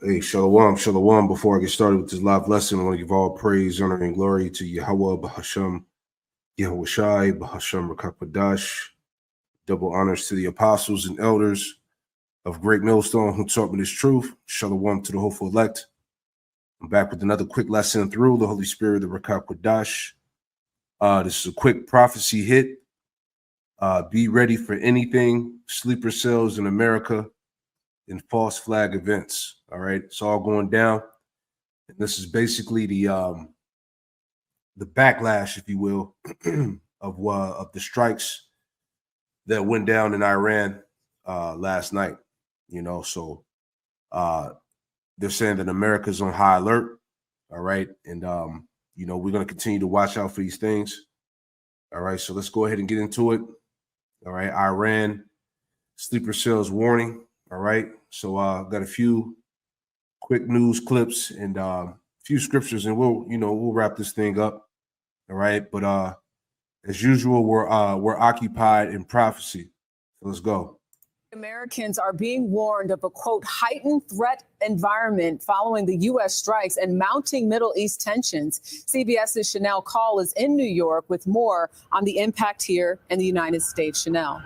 Hey, Shalom, Shalom. Before I get started with this live lesson, I want to give all praise, honor, and glory to Yahweh, Bahasham, Yahweh Shai, Bahasham Rakakwadash. Double honors to the apostles and elders of Great Millstone who taught me this truth. Shalom to the hopeful elect. I'm back with another quick lesson through the Holy Spirit, the Rakakwadash. This is a quick prophecy hit. Be ready for anything, sleeper cells in America, and false flag events. All right, it's all going down. And this is basically the backlash, if you will, of the strikes that went down in Iran last night. So they're saying that America's on high alert. All right, and we're going to continue to watch out for these things. All right, so let's go ahead and get into it. All right, Iran sleeper cells warning. All right, so I've got a few quick news clips and a few scriptures, and we'll wrap this thing up. All right, but as usual, we're occupied in prophecy. So let's go. Americans are being warned of a, quote, heightened threat environment following the U.S. strikes and mounting Middle East tensions. CBS's Chanel Call is in New York with more on the impact here in the United States. Chanel.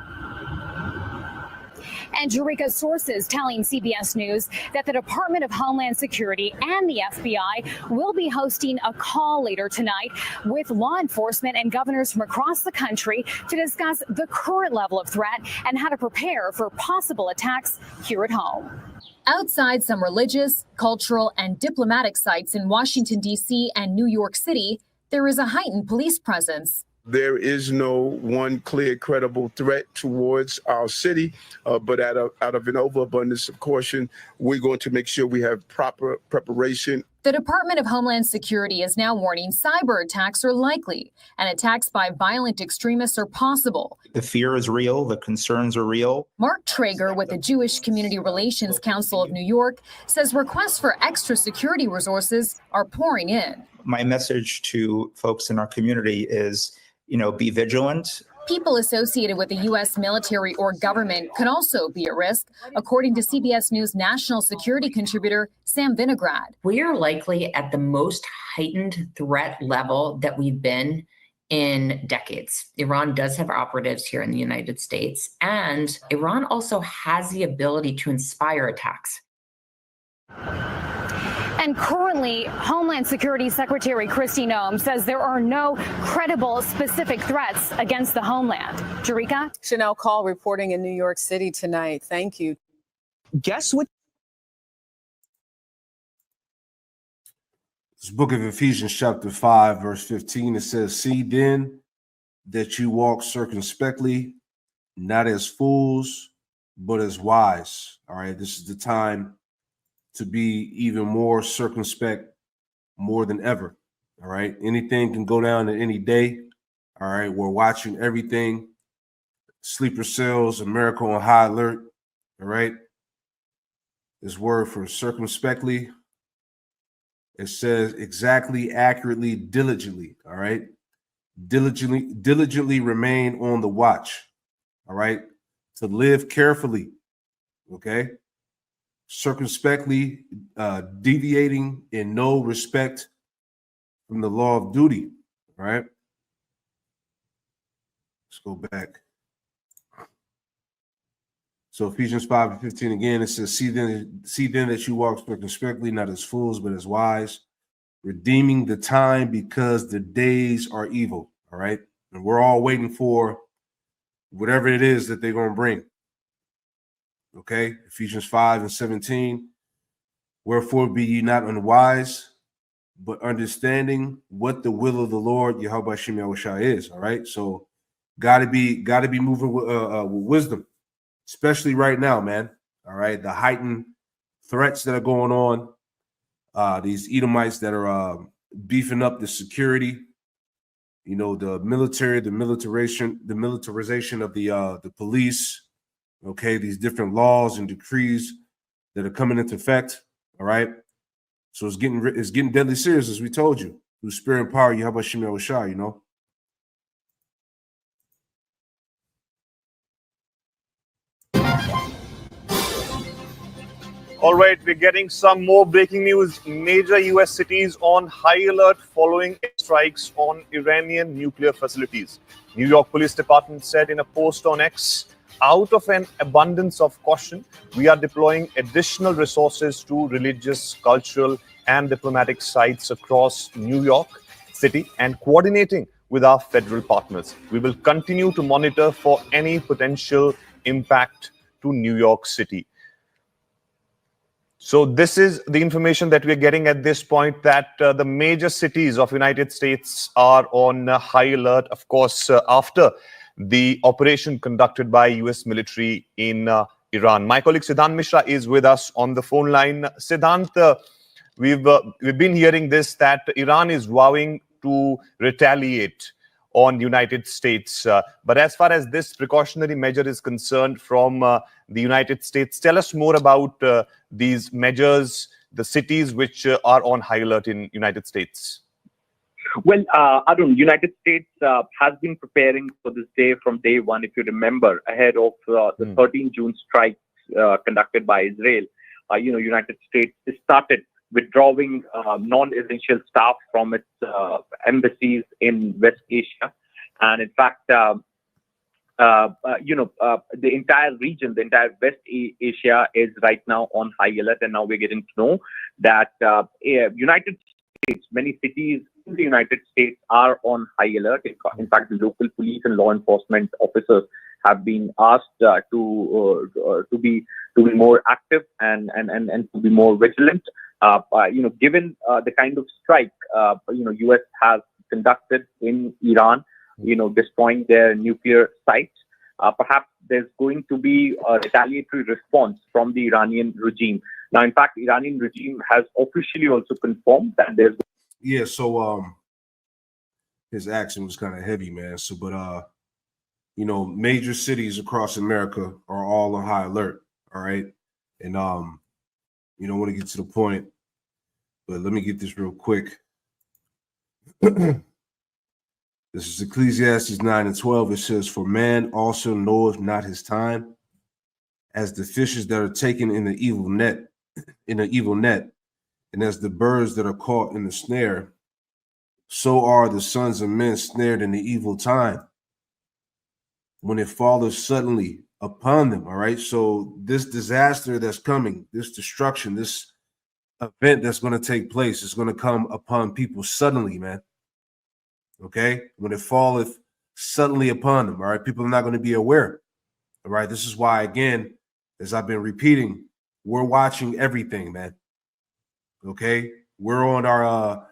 And Jerika, sources telling CBS News that the Department of Homeland Security and the FBI will be hosting a call later tonight with law enforcement and governors from across the country to discuss the current level of threat and how to prepare for possible attacks here at home. Outside some religious, cultural, and diplomatic sites in Washington, D.C. and New York City, there is a heightened police presence. There is no one clear, credible threat towards our city, but out of an overabundance of caution, we're going to make sure we have proper preparation. The Department of Homeland Security is now warning cyber attacks are likely, and attacks by violent extremists are possible. The fear is real. The concerns are real. Mark Traeger with the Jewish Community Relations Council of New York says requests for extra security resources are pouring in. My message to folks in our community is, be vigilant. People associated with the U.S. military or government could also be at risk, according to CBS News national security contributor Sam Vinograd. We are likely at the most heightened threat level that we've been in decades. Iran does have operatives here in the United States, and Iran also has the ability to inspire attacks. And currently, Homeland Security Secretary Kristi Noem says there are no credible specific threats against the homeland. Jerika? Chanel Call reporting in New York City tonight. Thank you. Guess what? This book of Ephesians chapter 5, verse 15, it says, "See then that you walk circumspectly, not as fools, but as wise." All right, this is the time to be even more circumspect, more than ever. All right, anything can go down at any day. All right, we're watching everything. Sleeper cells, America on high alert. All right, this word for circumspectly, it says exactly, accurately, diligently. All right, diligently remain on the watch. All right, to live carefully. Okay. Circumspectly, deviating in no respect from the law of duty. All right. Let's go back. So Ephesians 5:15 again, it says, see then that you walk circumspectly, not as fools, but as wise, redeeming the time because the days are evil. All right. And we're all waiting for whatever it is that they're going to bring. Okay, Ephesians 5:17. Wherefore be ye not unwise, but understanding what the will of the Lord Yahweh Shem Yahushua is. All right, so gotta be moving with wisdom, especially right now, man. All right, the heightened threats that are going on, these Edomites that are beefing up the security. The military, the militarization of the police. Okay, these different laws and decrees that are coming into effect. All right, so it's getting deadly serious, as we told you, through spirit and power. Yahweh Shem Yahushua, All right, we're getting some more breaking news. Major U.S. cities on high alert following strikes on Iranian nuclear facilities. New York Police Department said in a post on X, out of an abundance of caution, we are deploying additional resources to religious, cultural, and diplomatic sites across New York City and coordinating with our federal partners. We will continue to monitor for any potential impact to New York City. So this is the information that we're getting at this point, that the major cities of United States are on high alert, of course, after the operation conducted by US military in Iran. My colleague Siddhant Mishra is with us on the phone line. Siddhant, we've been hearing this, that Iran is vowing to retaliate on United States. But as far as this precautionary measure is concerned from the United States, tell us more about these measures, the cities which are on high alert in United States. Well, Arun, United States has been preparing for this day from day one, if you remember, ahead of the 13 June strikes conducted by Israel. United States started withdrawing non-essential staff from its embassies in West Asia. And in fact, the entire region, the entire West Asia is right now on high alert. And now we're getting to know that United States, many cities in the United States are on high alert. In fact, the local police and law enforcement officers have been asked to be more active and to be more vigilant. Given the kind of strike U.S. has conducted in Iran, destroying their nuclear sites, perhaps there's going to be a retaliatory response from the Iranian regime. Now, in fact, the Iranian regime has officially also confirmed that there's. Yeah, so his action was kind of heavy, man. So, but major cities across America are all on high alert. All right, and I want to get to the point, but let me get this real quick. This is Ecclesiastes 9:12. It says, "For man also knoweth not his time, as the fishes that are taken in the evil net, and as the birds that are caught in the snare, so are the sons of men snared in the evil time, when it falleth suddenly upon them." All right. So this disaster that's coming, this destruction, this event that's going to take place is going to come upon people suddenly, man. Okay. When it falleth suddenly upon them. All right. People are not going to be aware. All right. This is why, again, as I've been repeating, we're watching everything, man. Okay. We got our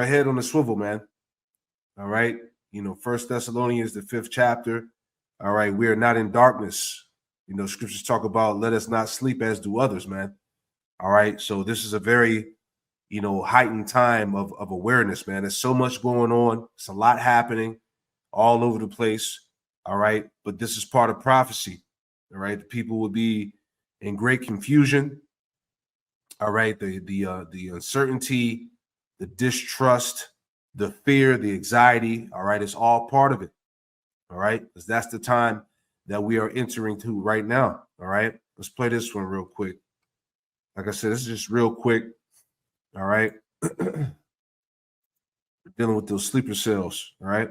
head on the swivel, man. All right. 1 Thessalonians, the 5th chapter. All right. We are not in darkness. Scriptures talk about let us not sleep as do others, man. All right. So this is a very, heightened time of awareness, man. There's so much going on. It's a lot happening all over the place. All right. But this is part of prophecy. All right. The people will be in great confusion. All right. The uncertainty, the distrust, the fear, the anxiety. All right. It's all part of it. All right. Because that's the time that we are entering to right now. All right. Let's play this one real quick. Like I said, this is just real quick. All right. We're dealing with those sleeper cells. All right.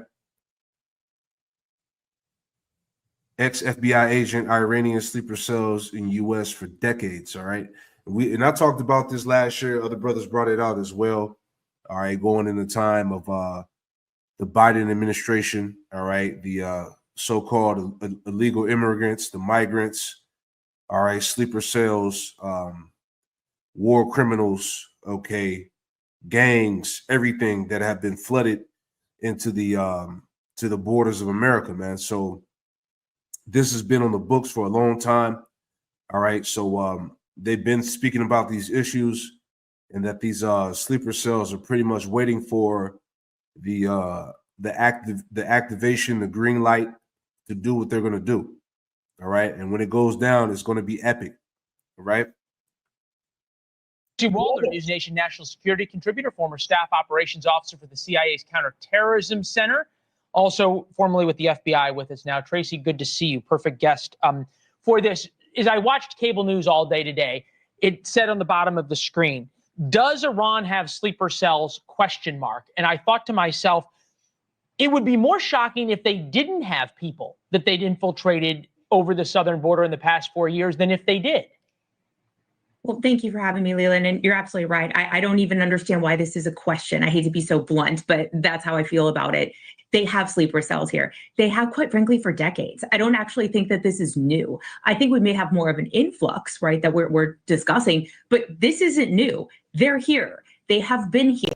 Ex-FBI agent, Iranian sleeper cells in U.S. for decades. All right. And I talked about this last year. Other brothers brought it out as well. All right. Going in the time of the Biden administration. All right. The so-called illegal immigrants, the migrants. All right. Sleeper cells, war criminals. Okay. Gangs, everything that have been flooded into the to the borders of America, man. So this has been on the books for a long time. All right. So they've been speaking about these issues and that these sleeper cells are pretty much waiting for the activation, the green light to do what they're going to do. All right. And when it goes down, it's going to be epic. All right. Steve Waldron, News Nation national security contributor, former staff operations officer for the CIA's Counterterrorism Center, also formerly with the FBI with us now. Tracy, good to see you. Perfect guest for this. as I watched cable news all day today, it said on the bottom of the screen, does Iran have sleeper cells? ? And I thought to myself, it would be more shocking if they didn't have people that they'd infiltrated over the southern border in the past 4 years than if they did. Well, thank you for having me, Leland. And you're absolutely right. I don't even understand why this is a question. I hate to be so blunt, but that's how I feel about it. They have sleeper cells here. They have, quite frankly, for decades. I don't actually think that this is new. I think we may have more of an influx, right, that we're discussing, but this isn't new. They're here. They have been here.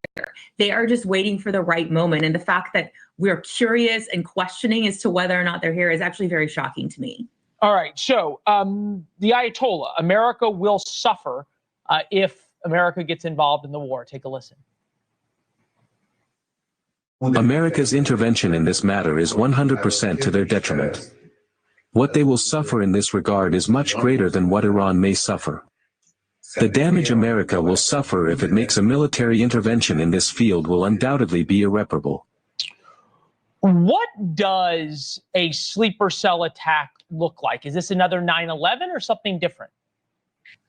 They are just waiting for the right moment. And the fact that we're curious and questioning as to whether or not they're here is actually very shocking to me. All right. So the Ayatollah, America will suffer if America gets involved in the war. Take a listen. America's intervention in this matter is 100% to their detriment. What they will suffer in this regard is much greater than what Iran may suffer. The damage America will suffer if it makes a military intervention in this field will undoubtedly be irreparable. What does a sleeper cell attack look like? Is this another 9/11 or something different?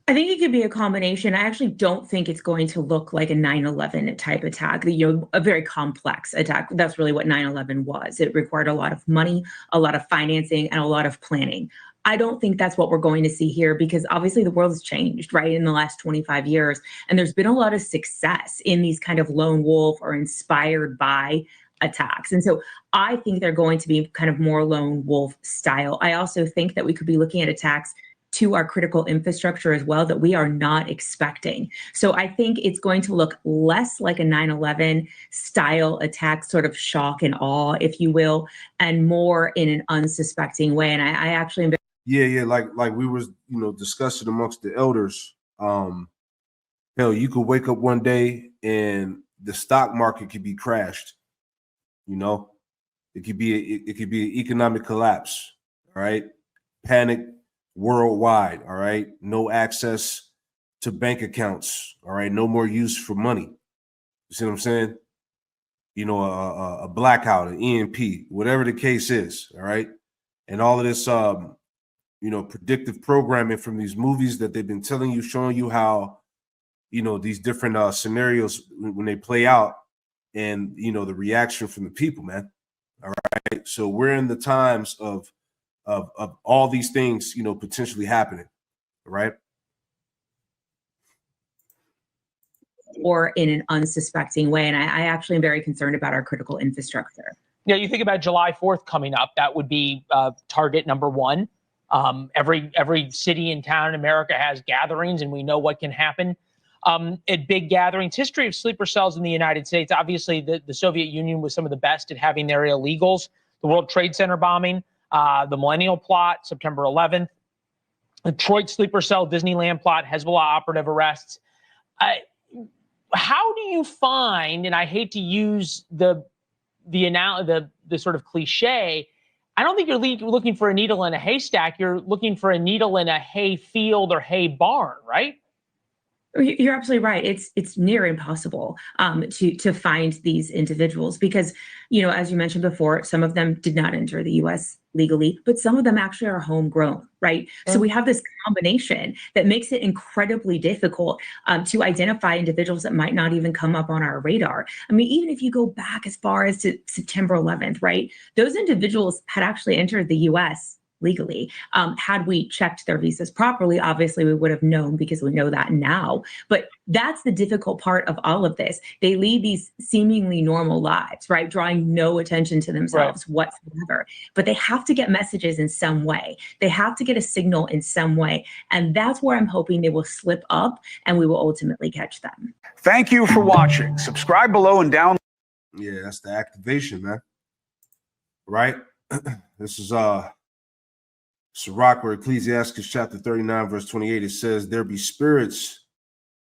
I think it could be a combination. I actually don't think it's going to look like a 9/11 type attack, a very complex attack. That's really what 9/11 was. It required a lot of money, a lot of financing, and a lot of planning. I don't think that's what we're going to see here because obviously the world has changed, right, in the last 25 years. And there's been a lot of success in these kind of lone wolf or inspired by attacks. And so I think they're going to be kind of more lone wolf style. I also think that we could be looking at attacks to our critical infrastructure as well that we are not expecting. So I think it's going to look less like a 9/11 style attack, sort of shock and awe, if you will, and more in an unsuspecting way. And I actually am. Yeah, like we was, discussing amongst the elders. Hell, you could wake up one day and the stock market could be crashed. It could be an economic collapse. All right, panic worldwide. All right, no access to bank accounts. All right, no more use for money. You see what I'm saying? A blackout, an EMP, whatever the case is. All right, and all of this, predictive programming from these movies that they've been telling you, showing you how, these different scenarios when they play out, and the reaction from the people, man. All right, so we're in the times of all these things, potentially happening, right? Or in an unsuspecting way. And I actually am very concerned about our critical infrastructure. Yeah, you think about July 4th coming up, that would be target number one. Every city and town in America has gatherings, and we know what can happen at big gatherings. History of sleeper cells in the United States, obviously the Soviet Union was some of the best at having their illegals. The World Trade Center bombing, the Millennial Plot, September 11th, Detroit sleeper cell, Disneyland plot, Hezbollah operative arrests. How do you find, and I hate to use the sort of cliche, I don't think you're looking for a needle in a haystack. You're looking for a needle in a hay field or hay barn, right? You're absolutely right. It's near impossible to find these individuals because, as you mentioned before, some of them did not enter the U.S. legally, but some of them actually are homegrown, right? So we have this combination that makes it incredibly difficult to identify individuals that might not even come up on our radar. I mean, even if you go back as far as to September 11th, right? Those individuals had actually entered the U.S. legally. Had we checked their visas properly, obviously we would have known because we know that now. But that's the difficult part of all of this. They lead these seemingly normal lives, right? Drawing no attention to themselves whatsoever. But they have to get messages in some way. They have to get a signal in some way. And that's where I'm hoping they will slip up and we will ultimately catch them. Thank you for watching. Subscribe below and download. Yeah, that's the activation, man. Right? This is Sirach, or Ecclesiastes chapter 39, verse 28. It says, there be spirits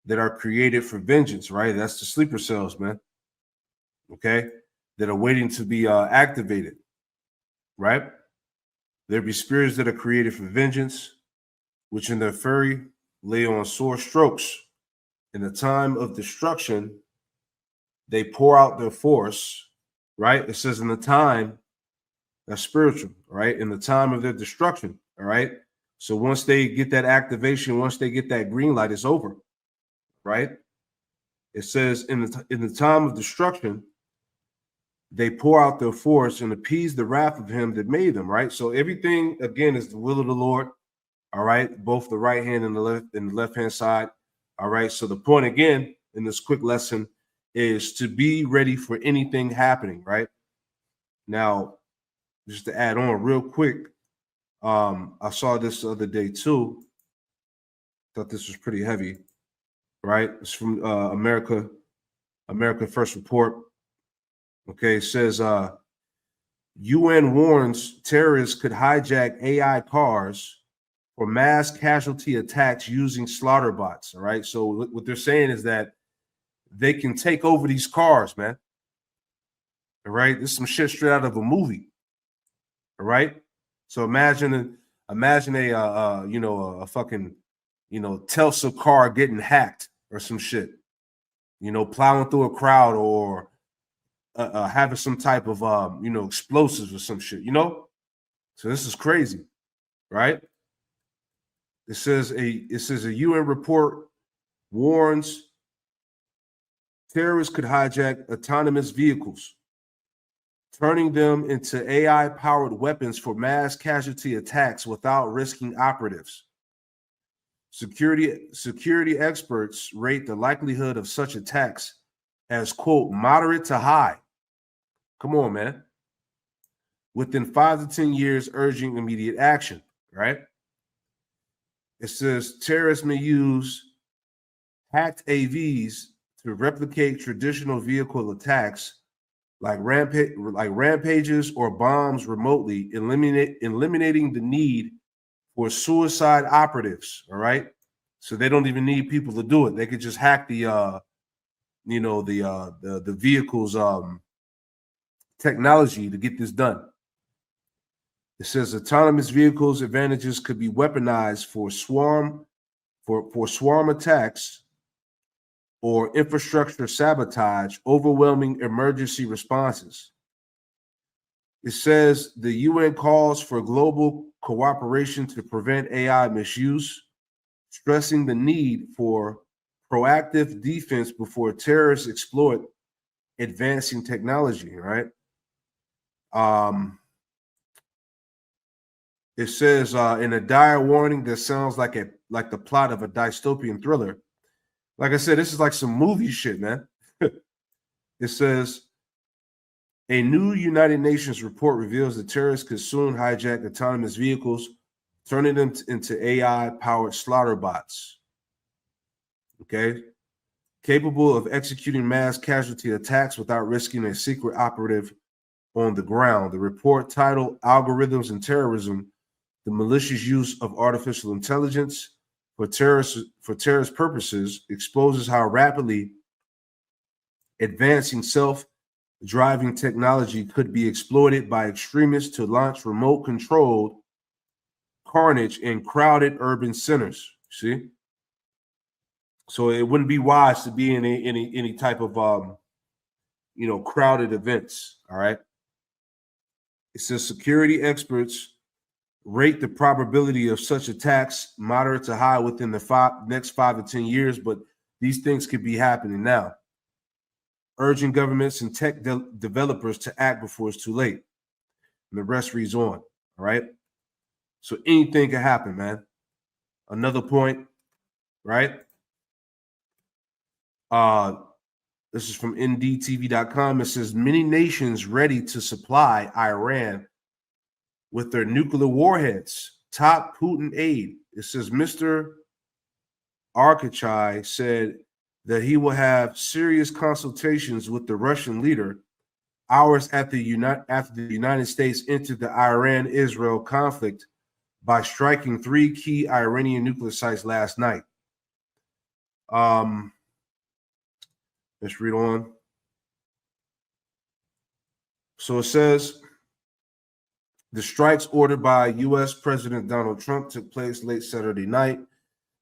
that are created for vengeance, right? That's the sleeper cells, man. Okay? That are waiting to be activated, right? There be spirits that are created for vengeance, which in their fury lay on sore strokes. In the time of destruction, they pour out their force, right? It says in the time, that's spiritual, right? In the time of their destruction, all right? So once they get that activation, once they get that green light, it's over, right? It says in the time of destruction, they pour out their force and appease the wrath of him that made them, right? So everything, again, is the will of the Lord, all right? Both the right hand and the left-hand side, all right? So the point, again, in this quick lesson is to be ready for anything happening, right? Now, just to add on real quick, I saw this the other day too. Thought this was pretty heavy, right? It's from America First Report. Okay, it says UN warns terrorists could hijack AI cars for mass casualty attacks using slaughter bots. All right, so what they're saying is that they can take over these cars, man. All right, this is some shit straight out of a movie. All right, so imagine a fucking Tesla car getting hacked or some shit. Plowing through a crowd or having some type of explosives or some shit. So this is crazy, right? It says a UN report warns terrorists could hijack autonomous vehicles, turning them into AI-powered weapons for mass casualty attacks without risking operatives. Security experts rate the likelihood of such attacks as, quote, moderate to high. Come on, man. Within 5 to 10 years, urging immediate action, right? It says terrorists may use hacked AVs to replicate traditional vehicle attacks like rampages or bombs remotely, eliminating the need for suicide operatives, all right? So they don't even need people to do it. They could just hack the vehicle's technology to get this done. It says autonomous vehicles' advantages could be weaponized for swarm attacks or infrastructure sabotage, overwhelming emergency responses. It says the UN calls for global cooperation to prevent AI misuse, stressing the need for proactive defense before terrorists exploit advancing technology, right? It says in a dire warning that sounds like the plot of a dystopian thriller. Like I said, this is like some movie shit, man. It says a new United Nations report reveals that terrorists could soon hijack autonomous vehicles, turning them into AI-powered slaughter bots. Okay, capable of executing mass casualty attacks without risking a secret operative on the ground. The report, titled "Algorithms and Terrorism: The Malicious Use of Artificial Intelligence for terrorist purposes," exposes how rapidly advancing self-driving technology could be exploited by extremists to launch remote-controlled carnage in crowded urban centers. See, so it wouldn't be wise to be in any type of crowded events. All right. It says security experts rate the probability of such attacks moderate to high within the next 5 to 10 years, but these things could be happening now. Urging governments and tech developers to act before it's too late. And the rest reads on, all right? So anything can happen, man. Another point, right? This is from ndtv.com. It says many nations ready to supply Iran with their nuclear warheads. Top Putin aide. It says Mr. Arkachai said that he will have serious consultations with the Russian leader hours after the United States entered the Iran-Israel conflict by striking 3 key Iranian nuclear sites last night. Let's read on. So it says the strikes ordered by U.S. President Donald Trump took place late Saturday night,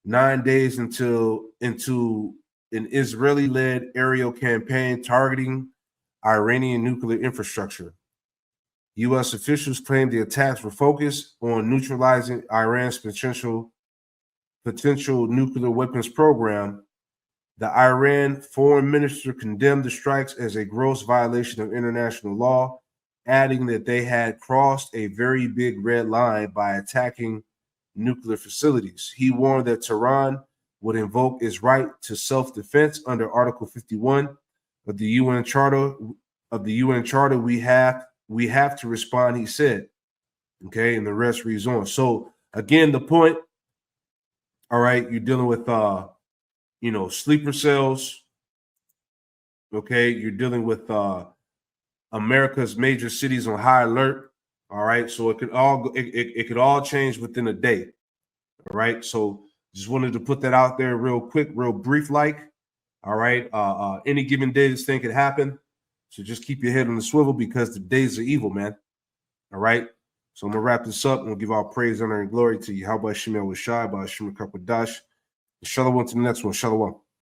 9 days into an Israeli-led aerial campaign targeting Iranian nuclear infrastructure. U.S. officials claimed the attacks were focused on neutralizing Iran's potential nuclear weapons program. The Iran foreign minister condemned the strikes as a gross violation of international law, adding that they had crossed a very big red line by attacking nuclear facilities. He warned that Tehran would invoke its right to self-defense under Article 51 of the UN Charter. We have to respond, he said. Okay, and the rest reads on. So again, the point, all right, you're dealing with sleeper cells. Okay, you're dealing with America's major cities on high alert. All right, so it could all change within a day. All right, so just wanted to put that out there real quick, real brief, like. All right, any given day this thing could happen, so just keep your head on the swivel because the days are evil, man. All right, so I'm gonna wrap this up and we'll give all praise, honor, and glory to you. How about Shemel Washai, by Shemel Kakwadash. Shalom to the next one. Shalom.